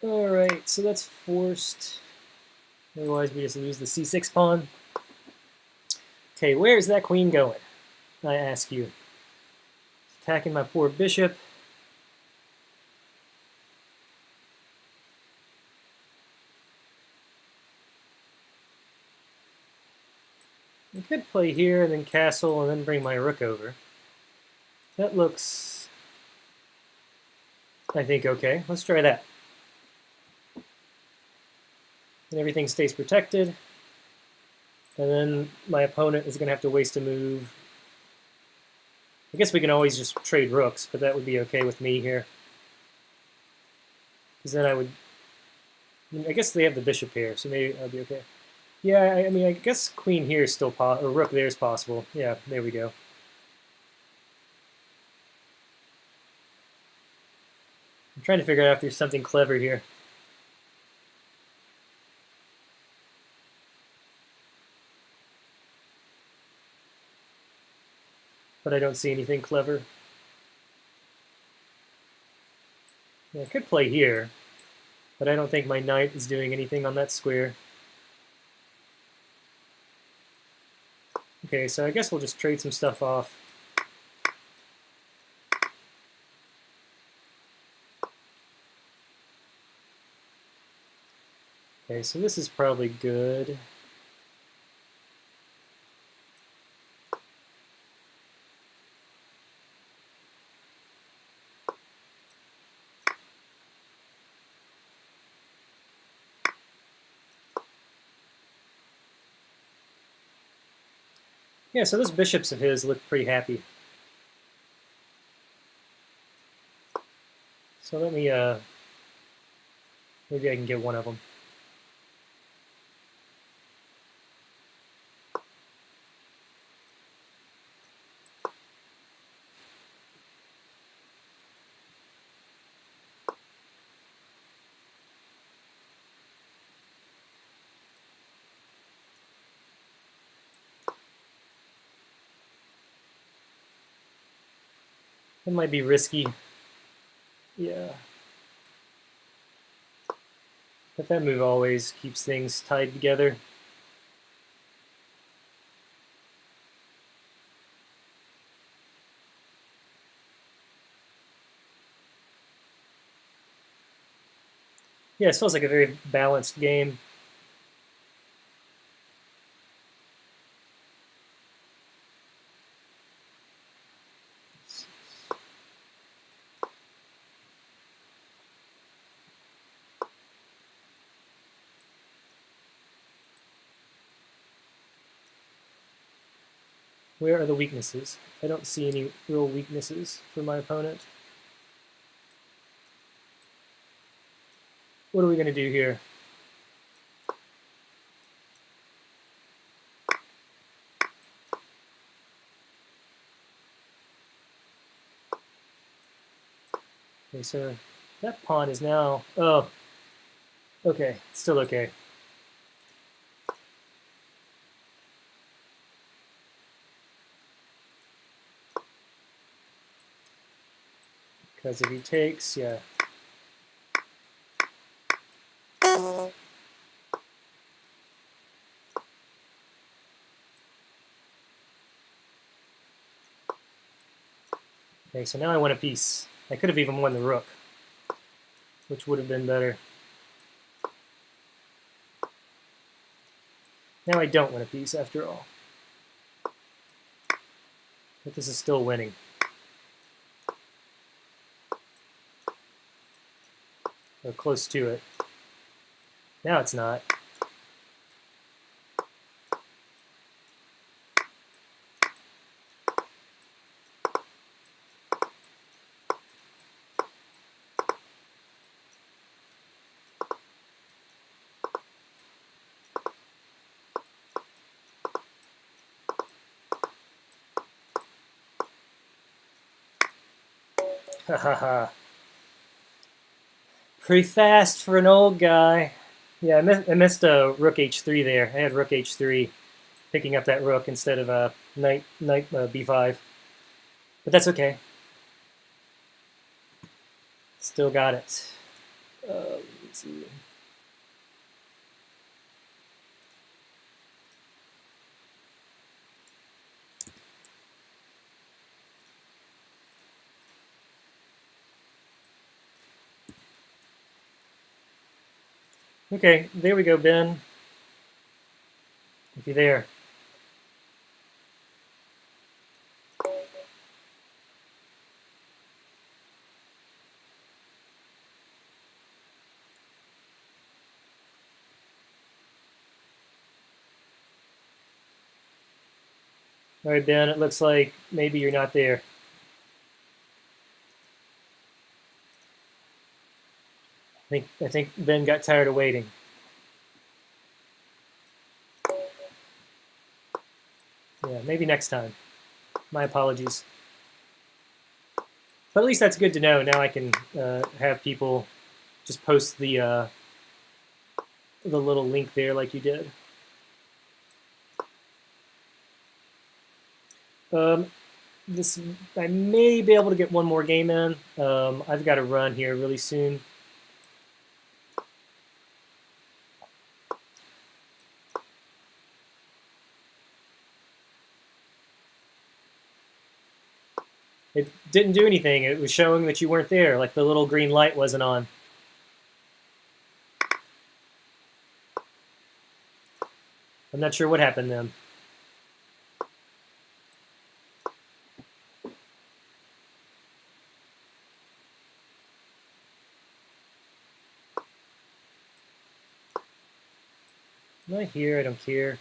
Alright, so that's forced. Otherwise we just lose the c6 pawn. Okay, where's that queen going? I ask you. Attacking my poor bishop. I could play here and then castle and then bring my rook over. That looks, I think, okay. Let's try that. And everything stays protected. And then my opponent is going to have to waste a move. I guess we can always just trade rooks, but that would be okay with me here. Because then I guess they have the bishop here, so maybe I'll be okay. Yeah, I mean, I guess queen here is still or rook there is possible. Yeah, there we go. I'm trying to figure out if there's something clever here. But I don't see anything clever. Yeah, I could play here, but I don't think my knight is doing anything on that square. Okay, so I guess we'll just trade some stuff off. Okay, so this is probably good. Yeah, so those bishops of his look pretty happy. So let me, maybe I can get one of them. It might be risky. Yeah. But that move always keeps things tied together. Yeah, it feels like a very balanced game. Where are the weaknesses? I don't see any real weaknesses for my opponent. What are we going to do here? Okay, so that pawn is now... Oh, okay, still okay. Because if he takes, yeah. Okay, so now I won a piece. I could have even won the rook, which would have been better. Now I don't win a piece after all. But this is still winning. Or close to it. Now it's not. Hahaha. Pretty fast for an old guy. Yeah, I missed a rook h3 there. I had rook h3, picking up that rook instead of knight b5. But that's okay. Still got it. Let's see. Okay, there we go, Ben. If you're there. All right, Ben, it looks like maybe you're not there. I think Ben got tired of waiting. Yeah, maybe next time. My apologies. But at least that's good to know. Now I can have people just post the little link there like you did. This I may be able to get one more game in. I've got to run here really soon. It didn't do anything. It was showing that you weren't there, like the little green light wasn't on. I'm not sure what happened then. I'm not here, I don't care.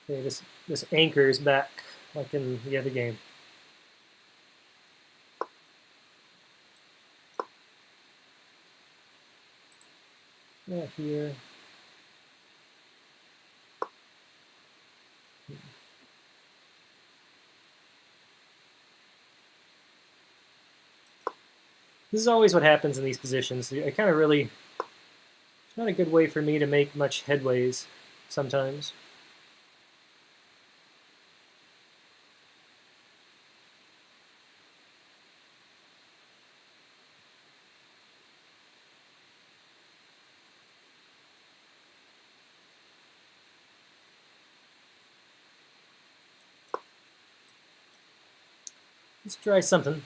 Okay, this anchor is back, like in the other game. Not here. This is always what happens in these positions. I kind of really, it's not a good way for me to make much headways sometimes. Let's try something.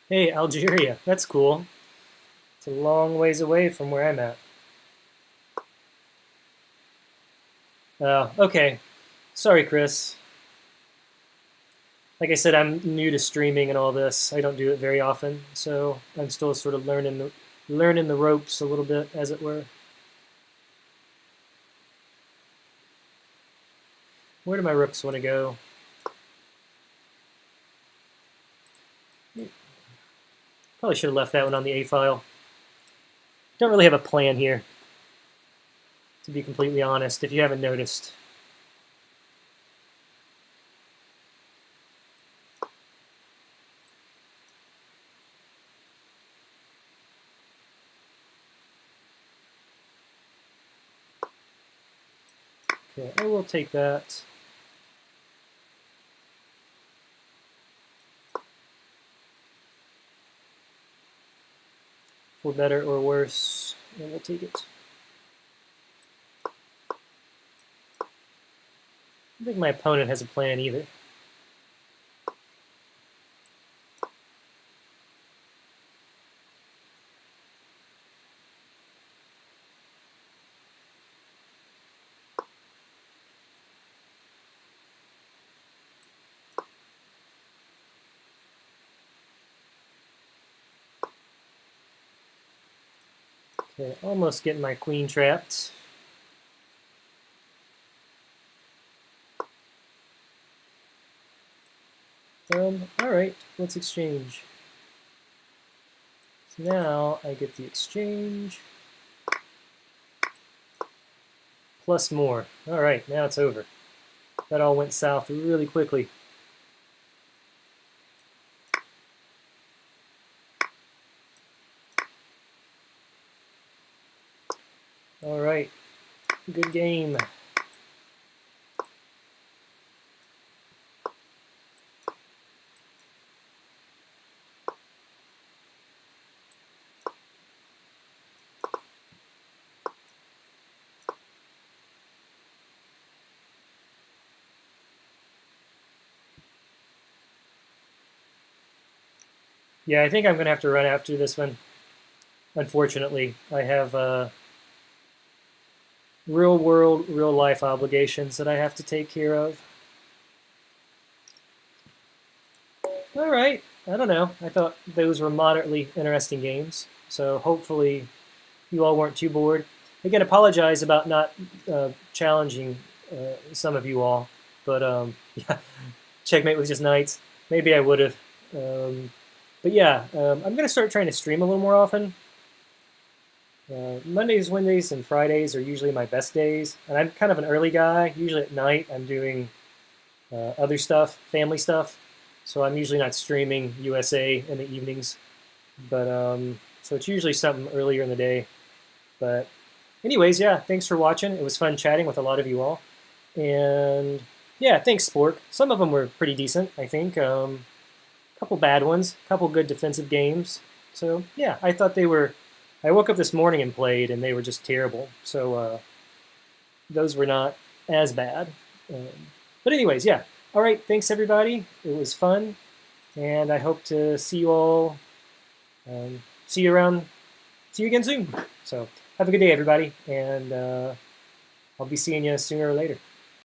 Hey, Algeria. That's cool. It's a long ways away from where I'm at. Okay. Sorry, Chris. Like I said, I'm new to streaming and all this. I don't do it very often, so I'm still sort of learning the ropes a little bit, as it were. Where do my rooks want to go? Probably should have left that one on the A file. Don't really have a plan here, to be completely honest, if you haven't noticed. Okay, I will take that. For better or worse, and we'll take it. I don't think my opponent has a plan either. Okay, almost getting my queen trapped. Alright, let's exchange. So now I get the exchange. Plus more. Alright, now it's over. That all went south really quickly. Alright, good game. Yeah, I think I'm going to have to run after this one. Unfortunately, I have real world, real life obligations that I have to take care of. All right, I don't know. I thought those were moderately interesting games, so hopefully you all weren't too bored. Again, apologize about not challenging some of you all, but yeah, checkmate was just knights. Maybe I would have. But yeah, I'm going to start trying to stream a little more often. Mondays, Wednesdays, and Fridays are usually my best days, and I'm kind of an early guy. Usually at night, I'm doing other stuff, family stuff, so I'm usually not streaming USA in the evenings. But so it's usually something earlier in the day. But anyways, yeah, thanks for watching. It was fun chatting with a lot of you all, and yeah, thanks, Spork. Some of them were pretty decent, I think. Couple bad ones, couple good defensive games. So yeah, I thought they were. I woke up this morning and played, and they were just terrible. So those were not as bad. But anyways, yeah. All right, thanks everybody. It was fun, and I hope to see you all. See you around. See you again soon. So have a good day, everybody, and I'll be seeing you sooner or later.